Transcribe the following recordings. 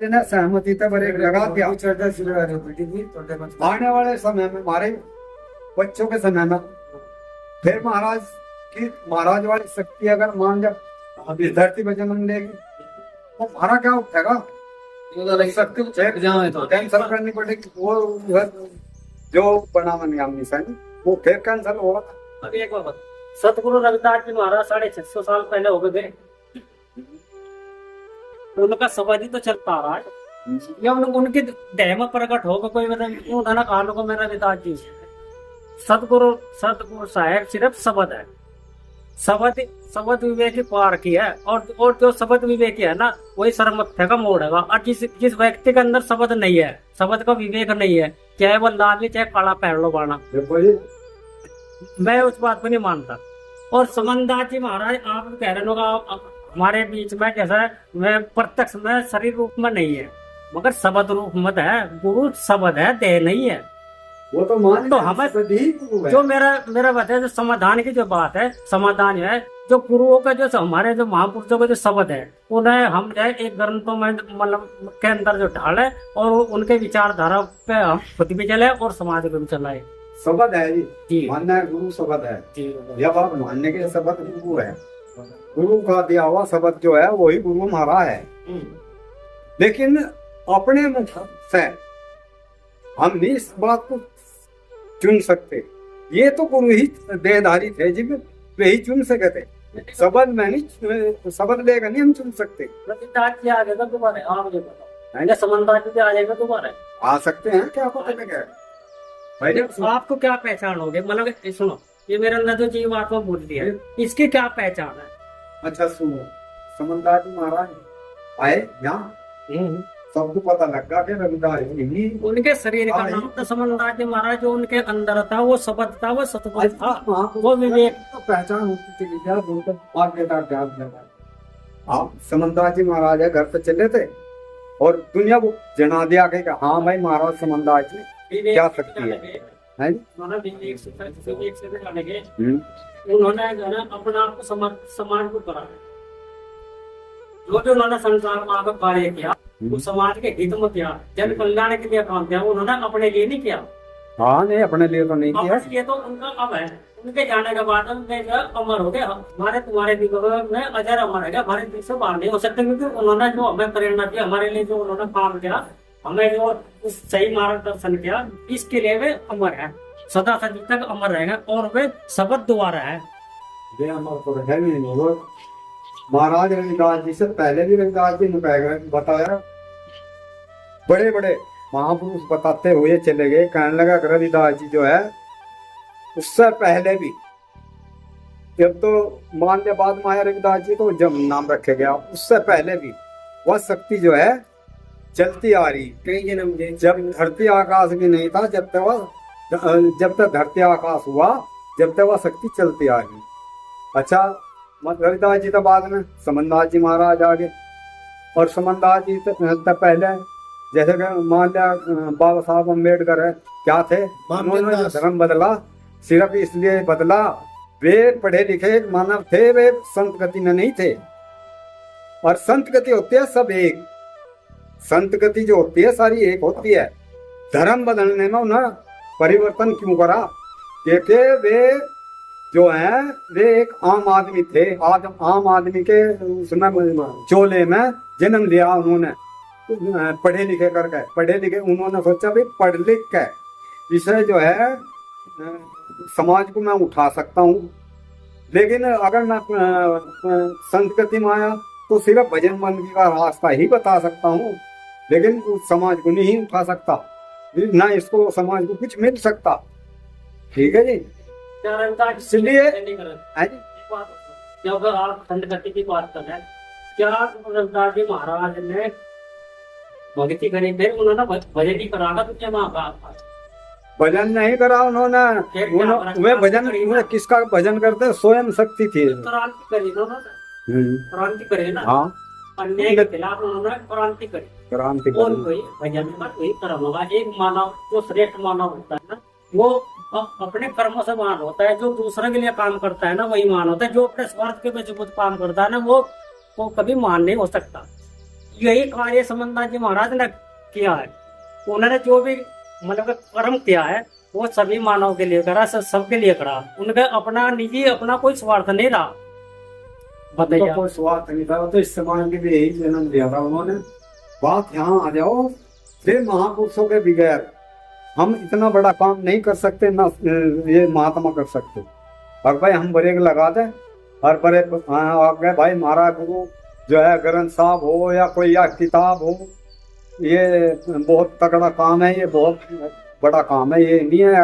बिना सहमति तक बड़े लगा क्या चर्चा शुरू थी। आने वाले समय में हमारे बच्चों के समय में फिर महाराज वाली शक्ति अगर मान जा इस धरती पर जन्म लेगी तो हमारा क्या उठेगा? शक्ति तो कैंसिल करनी पड़ेगी। वो जो बना निशानी वो फिर कैंसिल होगा। अभी एक बात, सतगुरु रविदास जी महाराज 650 साल पहले हो गए, उनका समाधि तो चलता रहा है या उनके देह में प्रकट होगा कोई मतलब उन्होंने कहा को मेरा रविदास जी सतगुरु साहेब सिर्फ शब्द है, शब्द विवेक की पार की है। और जो शब्द विवेक है ना वही सरमत्थे का मोड़ है। और जिस व्यक्ति के अंदर शब्द नहीं है, शब्द का विवेक नहीं है, चाहे वो लाल चाहे काला पहन लो बाना, मैं उस बात को नहीं मानता। और समनदास जी महाराज आप कह रहे हो हमारे बीच में जैसा मैं प्रत्यक्ष में शरीर रूप में नहीं है मगर शब्द रूप में है। गुरु शब्द है, देह नहीं है। वो तो मान तो हमें जो मेरा बात है, जो समाधान की जो बात है, समाधान है जो गुरुओं का जो हमारे जो महापुरुषों का जो शब्द है उन्हें हम जो एक ग्रंथों में मतलब के अंदर जो ढाले और उनके विचारधारा पे हम खुद भी चले और समाज को भी चलाए। शब्द है जी, मानना है गुरु शब्द है जी। जब आप मानने के शब्द गुरु है, गुरु का दिया हुआ शब्द जो है वही गुरु हमारा है। लेकिन अपने मुख से हम नहीं इस बात को चुन सकते। ये तो गुरु ही देहधारी थे जी, वे ही चुन सके थे। शब्द में नहीं, शब्द लेकर नहीं हम चुन सकते। आ जाएगा दोबारा, आप मुझे बताओ समझदार आ जाएगा दोबारा, आ सकते हैं क्या पता लगे भाई। आपको क्या पहचान होगी? मतलब सुनो, ये मेरे अंदर जो जीव आत्मा बोल रही है इसकी क्या पहचान है? अच्छा सुनो, समझदार जी महाराज आए यहाँ सबको पता लगा कि रविदास जी उनके शरीर का नाम तो समझदार जी महाराज जो उनके अंदर था वो शब्द था, वो सतगुरु था, वो विवेक तो पहचान होती थी। आप समझदार जी महाराज है घर पे चले थे और दुनिया को जना दिया कि हाँ भाई महाराज समझदार जी क्या सकती है। उन्होंने अपना आप को समाज को करा, जो उन्होंने संसार में आकर कार्य किया वो समाज के हित में किया, जन कल्याण के लिए काम किया। उन्होंने अपने लिए नहीं किया। हाँ नहीं, अपने लिए तो नहीं किया। ये तो उनका अब है, उनके जाने के बाद अमर हो गए। हमारे तुम्हारे दिलों में अजर अमर है, हमारे दिल से बाहर नहीं हो सकते, क्योंकि उन्होंने जो हमें प्रेरणा दी, हमारे लिए जो उन्होंने काम किया, हमें जो सही मार्गदर्शन किया, इसके लिए वे अमर है, सदा सदी तक अमर रहेगा। और वे शब्द द्वारा है, वे अमर तो रहे नहीं। महाराज रविदास जी से पहले भी रविदास जी ने बताया, बड़े बड़े महापुरुष बताते हुए चले गए। कहने लगा रविदास जी जो है उससे पहले भी, जब तो मान लिया बाद में आया रविदास जी तो जब नाम रखे गया, उससे पहले भी वह शक्ति जो है चलती आ रही। कई जन्म जब धरती आकाश भी नहीं था, जब तक धरती आकाश हुआ, जब तक वह शक्ति चलती आ रही। अच्छा, रविदास जी तो बाद में समनदास जी महाराज आ गए। और समनदास जी तक पहले जैसे मान लिया बाबा साहब अम्बेडकर है, क्या थे, उन्होंने धर्म बदला सिर्फ इसलिए बदला वे पढ़े लिखे मानव थे, वे संत गति में नहीं थे। और संत गति होती है सब एक, संत गति जो होती है सारी एक होती है। धर्म बदलने में उन्हें परिवर्तन क्यों करा? क्योंकि वे जो है वे एक आम आदमी थे, आम आदमी के उसमें चोले में जन्म लिया उन्होंने, पढ़े लिखे करके। पढ़े लिखे उन्होंने सोचा भी पढ़ लिख के इसे जो है समाज को मैं उठा सकता हूँ। लेकिन अगर मैं संत गति में आया तो सिर्फ भजन बंदगी का रास्ता ही बता सकता हूँ, लेकिन उस समाज को नहीं उठा सकता, ना इसको समाज को कुछ मिल सकता। ठीक है जी, इसलिए जब आप संत गति की बात कर रहे हैं, क्या रविदास जी महाराज ने भक्ति करी, फिर उन्होंने भजन ही करा था? वहाँ भजन नहीं करा उन्होंने, वे भजन किसका भजन करते, स्वयं शक्ति थी। क्रांति करी क्रांति करे ना, हाँ, अन्याय के खिलाफ उन्होंने क्रांति करी। क्रांति और कोई भजन का कोई कर्म होगा। एक मानव जो श्रेष्ठ मानव होता है ना, वो अपने कर्मों से मान होता है। जो दूसरे के लिए काम करता है ना वही मान होता है। जो अपने स्वार्थ के वजह काम करता है ना वो कभी मान नहीं हो सकता। यही कार्य समन्दास जी महाराज ने किया है। उन्होंने जो भी मतलब कर्म किया है वो सभी मानव के लिए करा, सबके लिए करा। उनका अपना निजी अपना कोई स्वार्थ नहीं रहा। बताइए। कोई स्वार्थ नहीं था, वो तो इस समाज के लिए ही जन्म दिया था उन्होंने। बात यहाँ आ जाओ, फिर महापुरुषों के बगैर हम इतना बड़ा काम नहीं कर सकते, ना ये महात्मा कर सकते। और भाई हम ब्रेक लगा दे और ब्रेक आ गए भाई, हमारा गुरु जो है ग्रंथ साहब हो या कोई या किताब हो, ये बहुत तगड़ा काम है, ये बहुत बड़ा काम है, ये नहीं है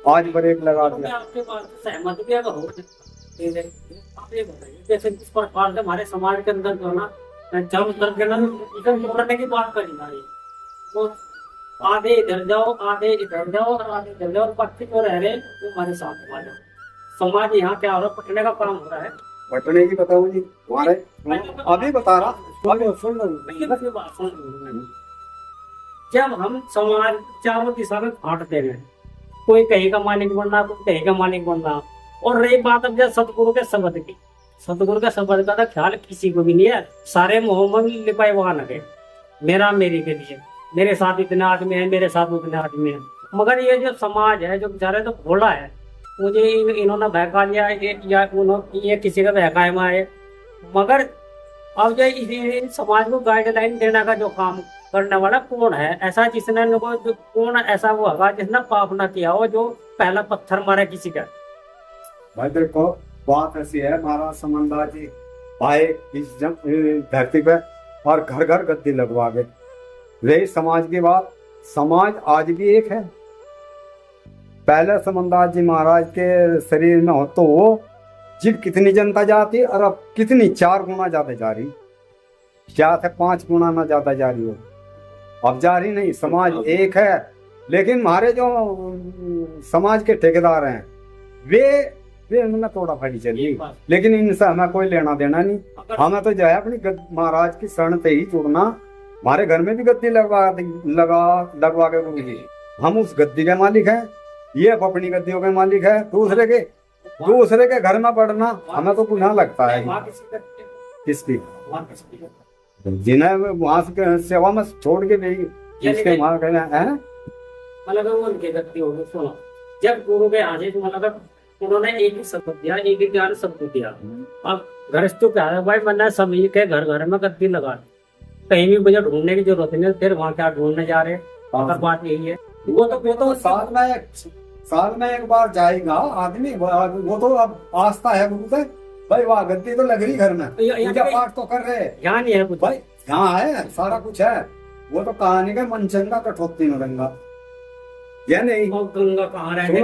आज ब्रेक लगा दिया। आपके बात से सहमत भी अगर हो, आप ये बताइए जैसे इस प्रकार से हमारे समाज के अंदर जो ना जब करने की बात करी ना, वो आधे इधर जाओ आधे इधर जाओ और आधे इधर जाओ, पक्षी जो रह रहे वो हमारे साथ आ जाओ। समाज यहाँ क्या हो रहा है, पटने का काम हो रहा है। पटने की बताऊं जी, हमारे अभी बता रहा, सुन लो। जब हम समाज चारों दिशा में बांटते हैं, कोई कहीं का मालिक बनना, कोई कहीं का मालिक बनना। और रही बात अब जब सतगुरु के शब्द की, सतगुरु के शब्द का तो ख्याल किसी को भी नहीं है। सारे मोहम्मद लिपाए वहां लगे, मेरा मेरी के लिए, मेरे साथ इतने आदमी है, मेरे साथ उतने आदमी है। मगर ये जो समाज है जो बेचारे तो भोला है, मुझे इन्होंने बहका लिया या ये किसी का बहकाए में आए। मगर अब जो इस समाज को गाइडलाइन देने का जो काम करने वाला कौन है ऐसा, जिसने जो कौन ऐसा वो होगा जिसने पाप ना किया हो, जो पहला पत्थर मारे किसी का। भाई देखो बात ऐसी है, महाराज समन्दास जी आए इस धरती पे और घर घर गद्दी लगवा गए। रही समाज की बात, समाज आज भी एक है। पहले समन्दास जी महाराज के शरीर में हो तो वो जिब कितनी जनता जाती और अब कितनी 4 गुना ज्यादा जा रही, क्या थे 5 गुना ना ज्यादा जा रही हो, अब जा रही नहीं। समाज एक है, लेकिन हमारे जो समाज के ठेकेदार हैं वे उन्होंने तोड़ा फाड़ी चली, लेकिन इनसे हमें कोई लेना देना नहीं। हमें तो जो है अपनी महाराज की शरण पे ही जुड़ना। हमारे घर में भी गद्दी लगवा के गुरु जी, हम उस गद्दी के मालिक हैं, ये अपनी गद्दियों के मालिक है। दूसरे के घर में पढ़ना हमें तो गुनाह लगता है। किसकी? जिन्हें वहां से सेवा में छोड़ के गई, जिसके वहां कहना है मतलब उनके गद्दी होगी। सुनो, जब गुरु के आदेश मतलब उन्होंने एक ही शब्द दिया, एक ही ज्ञान शब्द दिया। अब गृहस्थों क्या है भाई, मैंने सभी के घर घर में गद्दी लगा, कहीं भी मुझे ढूंढने की जरूरत नहीं। फिर वहाँ क्या ढूंढने जा रहे, अगर बात यही है। वो तो साल में एक बार जाएगा आदमी, वो तो अब आस्था है गुरु से भाई, वाह गद्दी तो लग रही घर में, पूजा पाठ तो कर रहे, यहाँ नहीं है कुछ भाई, यहाँ है सारा कुछ है। वो तो कहानी का मनचंगा कठोती में गंगा, या नहीं? गंगा कहाँ रह गई?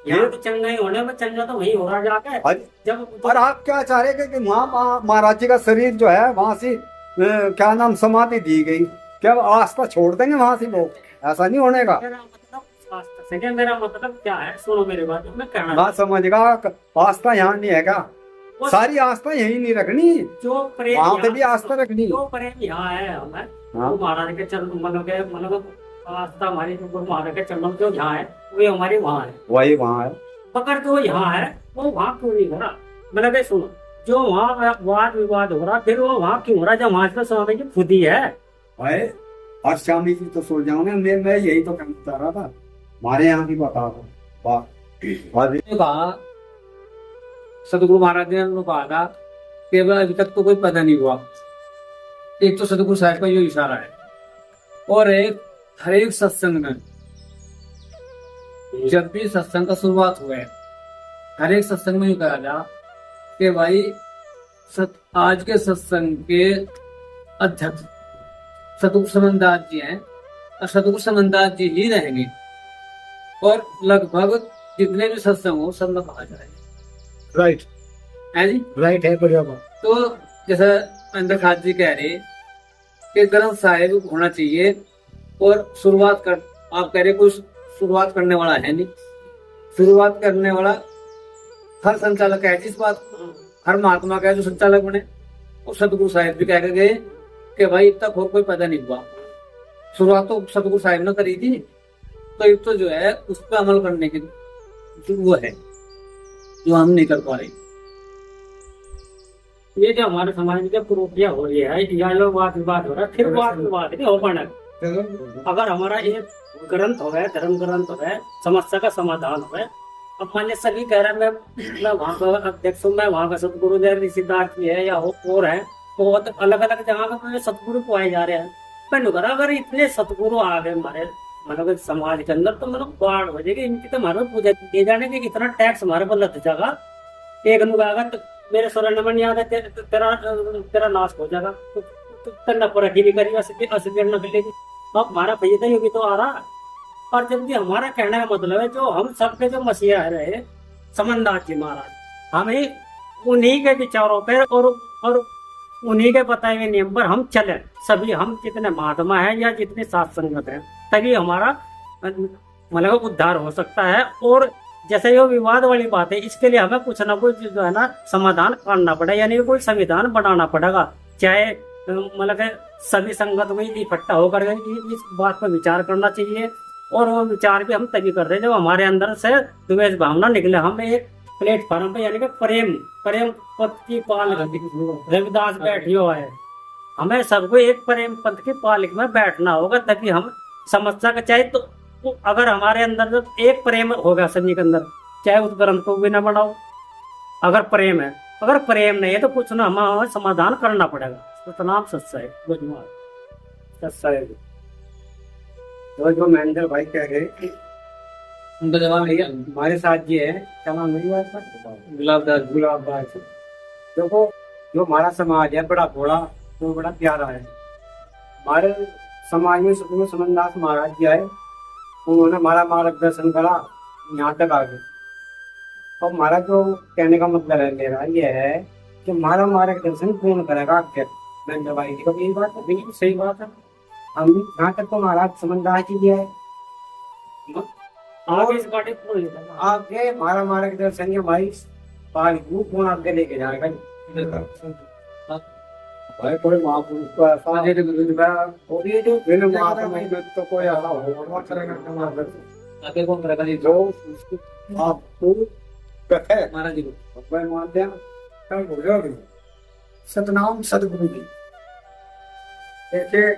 यहाँ तो चंगा ही होने में, चंगा तो वही हो रहा जाके। जब और आप क्या चाह रहे कि वहाँ महाराज जी का शरीर जो है वहां से क्या नाम समाधि दी गई, क्या आस्था छोड़ देंगे वहां से लोग? ऐसा नहीं होने का। मेरा मतलब क्या है, सुनो मेरे बात में कहना बात समझेगा। आस्था यहाँ नहीं है क्या? सारी आस्था यही नहीं रखनी, जो प्रेम वहाँ पे भी आस्था रखनी। जो प्रेम यहाँ है हमें, तो महाराज के चरण मतलब आस्था हमारी जो गुरु महाराज के चरणों जो यहाँ है वो हमारी वहाँ है, वही वहाँ है। मगर जो यहाँ है वो वहाँ क्यों नहीं हो रहा? मतलब सुनो, जो वहाँ वाद विवाद हो रहा, फिर वो वहाँ क्यों हो रहा जब वहाँ से स्वामी जी खुद ही है भाई। और स्वामी जी तो सो जाऊंगे, मैं यही तो कहना चाह रहा था, हमारे यहाँ की बता दो। कहा सतगुरु महाराज ने कहा था कि अभी तक तो कोई पता नहीं हुआ। एक तो सतगुरु साहब का ये इशारा है, और एक हर एक सत्संग में जब भी सत्संग का शुरुआत हुआ है, हर एक सत्संग में ये कहा था कि भाई आज के सत्संग के अध्यक्ष सतगुरु समन्दास जी हैं, और सतगुरु समन्दास जी ही रहेंगे, और लगभग जितने भी सत्संग हो सब में कहा जाए। राइट है जी, राइट है, बढ़िया बात। तो जैसा अंदर खाद जी कह रहे कि ग्रंथ साहिब होना चाहिए, और शुरुआत कर, आप कह रहे कुछ शुरुआत करने वाला है नहीं, शुरुआत करने वाला हर संचालक है जिस बात, हर महात्मा का है जो संचालक बने। और सतगुरु साहिब भी कह के गए कि भाई अब तक और कोई पैदा नहीं हुआ, शुरुआत तो सतगुरु साहिब ने करी थी, तो एक तो जो है उस पर अमल करने की जो वो है जो हम नहीं कर पा रहे। ये जो हमारे समाज में जो कुरूपियां हो रही है या जो वाद विवाद हो रहा है, फिर वाद विवाद नहीं हो पाना। अगर हमारा एक ग्रंथ हो गया, धर्म ग्रंथ हो गया, समस्या का समाधान हो गया। अब मान लीजिए सभी कह रहे हैं मैं वहाँ का अध्यक्ष हूँ, मैं वहाँ का सतगुरुदेव ऋषिदास जी है या और है, बहुत अलग अलग जगह का सतगुरु पाए जा रहे हैं। मैंने कहा अगर इतने सतगुरु आ गए हमारे मतलब समाज के अंदर, तो मतलब बाढ़ हो जाएगी। इनकी तो हमारे पूजा दिए जाने की इतना टैक्स हमारे पर लग जाएगा, एक अनुगागत मेरे स्वर्ण नमन याद है तेरा नाश हो जाएगा। तो पर नहीं करी असली न मिलेगी। अब हमारा फायदा योगी तो आ रहा। और जबकि हमारा कहने का मतलब है जो हम सबके जो मसीहा रहे समनदास जी महाराज, हमें उन्हीं के विचारों पर और उन्हीं के बताए हुए नियम पर हम चले। सभी हम जितने महात्मा हैं या जितने साथ संगत हैं, तभी हमारा मतलब उद्धार हो सकता है। और जैसे ये विवाद वाली बात है, इसके लिए हमें कुछ ना कुछ जो है ना समाधान करना पड़ेगा, यानी कोई संविधान बनाना पड़ेगा। चाहे मतलब सभी संगत में इकट्ठा होकर इस बात पर विचार करना चाहिए। और वो विचार भी हम तभी करते हैं जब हमारे अंदर से द्वेष भावना निकले। हम एक प्लेटफॉर्म पे यानी कि प्रेम प्रेम पथ की पाल रविदास बैठियो है, हमें सबको एक प्रेम पथ की पालिक में बैठना होगा, तभी हम समस्या का चाहे तो अगर हमारे अंदर जो एक प्रेम होगा सभी के अंदर, चाहे उस ग्रंथ को भी ना बढ़ाओ। अगर प्रेम है, अगर प्रेम नहीं है तो कुछ ना हमें समाधान करना पड़ेगा। तो नाम सच्चा है, सच्चा है। तो जो महेंद्र भाई कह रहे कि उनका जवाब भैया हमारे साथ ये है, क्या नाम नहीं हुआ गुलाबदास। गुलाबदास। देखो जो हमारा समाज है बड़ा भोला तो बड़ा प्यारा है। हमारे समाज में सतगुरु समनदास महाराज जी आए, उन्होंने हमारा मार्गदर्शन करा, यहाँ तक आ गए। और हमारा जो कहने का मतलब है मेरा ये है कि हमारा मार्गदर्शन पूर्ण करेगा आगे महेंद्र भाई जी। कभी यही बात है, बिल्कुल सही बात है। हम यहाँ तक तो महाराज समनदास जी है, आगे इस गाड़ी पूर्ण लेगा। आगे हमारा मार्गदर्शन है, हमारी पालतू कौन आगे लेके जाएगा। भाई कोई महापुरुष को ऐसा आगे तो गुरुदेव वो भी जो बिन महात्मा में तो कोई ऐसा होगा करेगा हमारा आगे कौन करेगा जी? जो उसको आपको कहे महाराज जी भाई मानते हैं तब हो जाओगे। सतनाम सदगुरु जी देखिए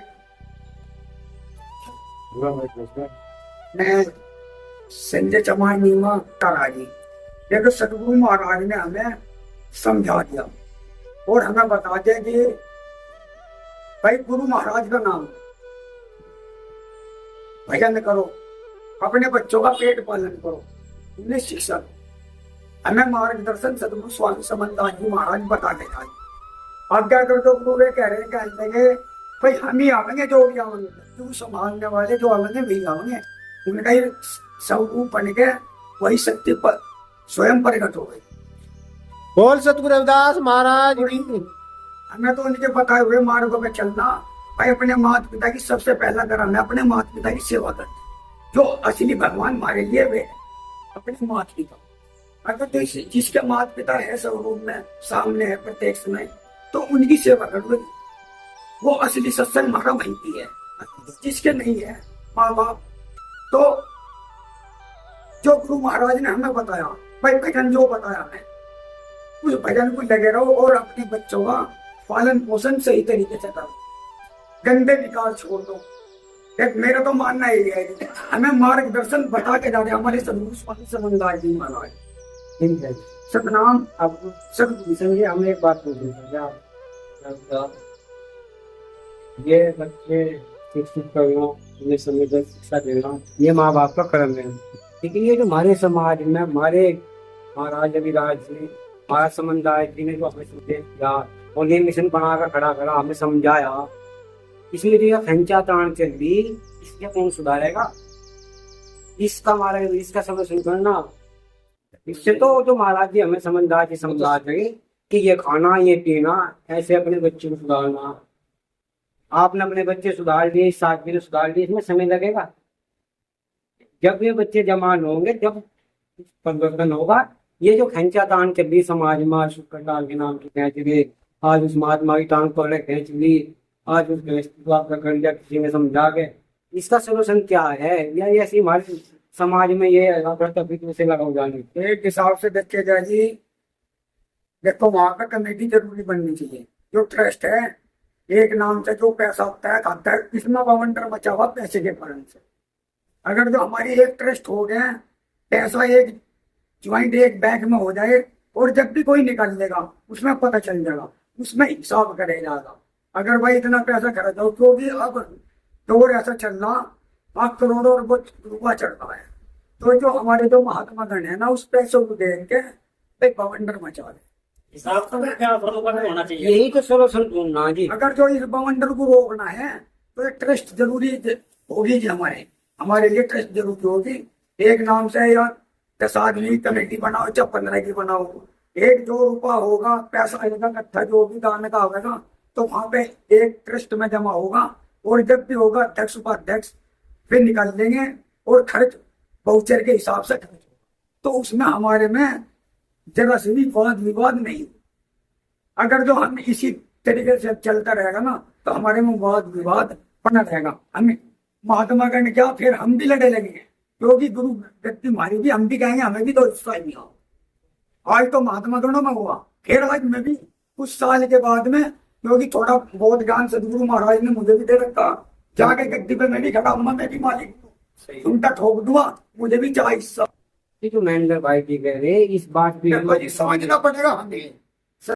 मैं संजय चौहान नीमा जी, देखो सदगुरु महाराज ने हमें समझा दिया और हमें बता दिया कि भाई गुरु महाराज का नाम भजन करो, अपने बच्चों का पेट पालन करो, उन्हें शिक्षा दो। हमें मार्गदर्शन सदगुरु स्वामी समनदास जी महाराज बता के जाए। अब क्या कर दो गुरु कह रहे हैं कहेंगे भाई हम ही आवेंगे, जो भी आवेंगे तू संभालने वाले जो आवेंगे वही आवेंगे। उनका ही स्वरूप बन के वही शक्ति पर स्वयं प्रकट हो गई। बोल सतगुरु रविदास महाराज की। हमें तो उनके बताए हुए मार्गों में चलना। भाई अपने माता पिता की सबसे पहला कर्म है अपने माता पिता की सेवा करना। जो असली भगवान हमारे लिए वे अपने माता पिता। अगर तो जिसके माता पिता है स्वरूप में सामने है प्रत्यक्ष में, तो उनकी सेवा करो, वो असली सत्संग हमारा वही है। जिसके नहीं है माँ बाप, तो जो गुरु महाराज ने हमें बताया भाई भजन जो बताया है उस भजन को लगे रहो और अपने बच्चों का पालन पोषण सही तरीके से करो, गंदे विकार छोड़ दो। एक मेरा तो मानना यही है, हमें मार्गदर्शन बता के जा रहे हमारे सदगुरु स्वामी समनदास जी महाराज। ठीक है सतनाम। अब सदगुरु संगे हमें एक बात पूछ ये बच्चे शिक्षित करना, उन्हें संवेदन शिक्षा देना, ये माँ बाप का कर्म है। लेकिन ये जो हमारे समाज में हमारे महाराज रविदास जी महाराज समनदास जी ने जो हमें संदेश दिया और ये मिशन बनाकर खड़ा करा, हमें समझाया, इसमें जो खंचा ताण चल रही इसके कौन सुधारेगा? इसका हमारा इसका समर्थन करना। इससे तो जो महाराज जी हमें समझदार जी समझा देंगे कि ये खाना ये पीना, ऐसे अपने बच्चे को सुधारना। आपने अपने बच्चे सुधार दिए, इस आदमी ने सुधार दिए, इसमें समय लगेगा। जब ये बच्चे जमान होंगे, जब परिवर्तन होगा। ये जो खंचा तान चल रही समाज में, शुक्र डाल के नाम की खींच ली, आज उस महात्मा की टांग पकड़े खींच ली, आज उस का कर दिया किसी ने समझा के, इसका सोल्यूशन क्या है? या ऐसी हमारे समाज में ये से लगाओ जाने एक हिसाब से देखे जाए जी, देखो वहां पर कमेटी जरूरी बननी चाहिए। जो ट्रस्ट है एक नाम से जो पैसा होता है खाता है, इसमें बवंडर मचा हुआ पैसे के कारण से। अगर जो हमारी एक ट्रस्ट हो गया, पैसा एक ज्वाइंट एक बैंक में हो जाए, और जब भी कोई निकाल लेगा उसमें पता चल जाएगा, उसमें हिसाब करे जाएगा। अगर भाई इतना पैसा खर्च हो, क्योंकि अब दौर ऐसा चल रहा, 5 करोड़ और वो रुपया चल रहा है, तो जो हमारे जो महात्मा गण है ना, उस पैसों को देख के भाई बवंडर मचा दे। हिसाब से क्या फॉलो होना चाहिए। यही तो सोल्यूशन ढूंढना है जी। अगर जो इस बवंडर को रोकना है तो एक ट्रस्ट जरूरी होगी जी, हमारे लिए ट्रस्ट जरूरी होगी। एक नाम से या 10 आदमी कमेटी बनाओ चाहे 15 की बनाओ, एक जो रुपया होगा पैसा आएगा इकट्ठा जो भी दान का होगा, तो वहां पे एक ट्रस्ट में जमा होगा, और जब भी होगा अध्यक्ष उपाध्यक्ष फिर निकाल देंगे, और खर्च वाउचर के हिसाब से खर्च होगा। तो उसमें हमारे में जरा से भी वाद विवाद नहीं। अगर जो हम इसी तरीके से चलता रहेगा ना, तो हमारे में वाद विवाद बना रहेगा। हमें महात्मा गण क्या, फिर हम भी लड़े लगेंगे, क्योंकि गुरु व्यक्ति हमारी भी, हम भी कहेंगे हमें भी तो हिस्सा ही आओ। आज तो महात्मा गणों में हुआ, फिर आज मैं भी कुछ साल के बाद में, क्योंकि थोड़ा बहुत ज्ञान सदगुरु महाराज ने मुझे भी दे रखा, जाके गद्दी पे मैं भी खड़ा हूँ, मैं भी मालिक हूँ, उनका ठोक दूंगा, मुझे भी चाहे हिस्सा। ये जो महेंद्र भाई जी कह रहे इस बात पे समझना पड़ेगा हमें।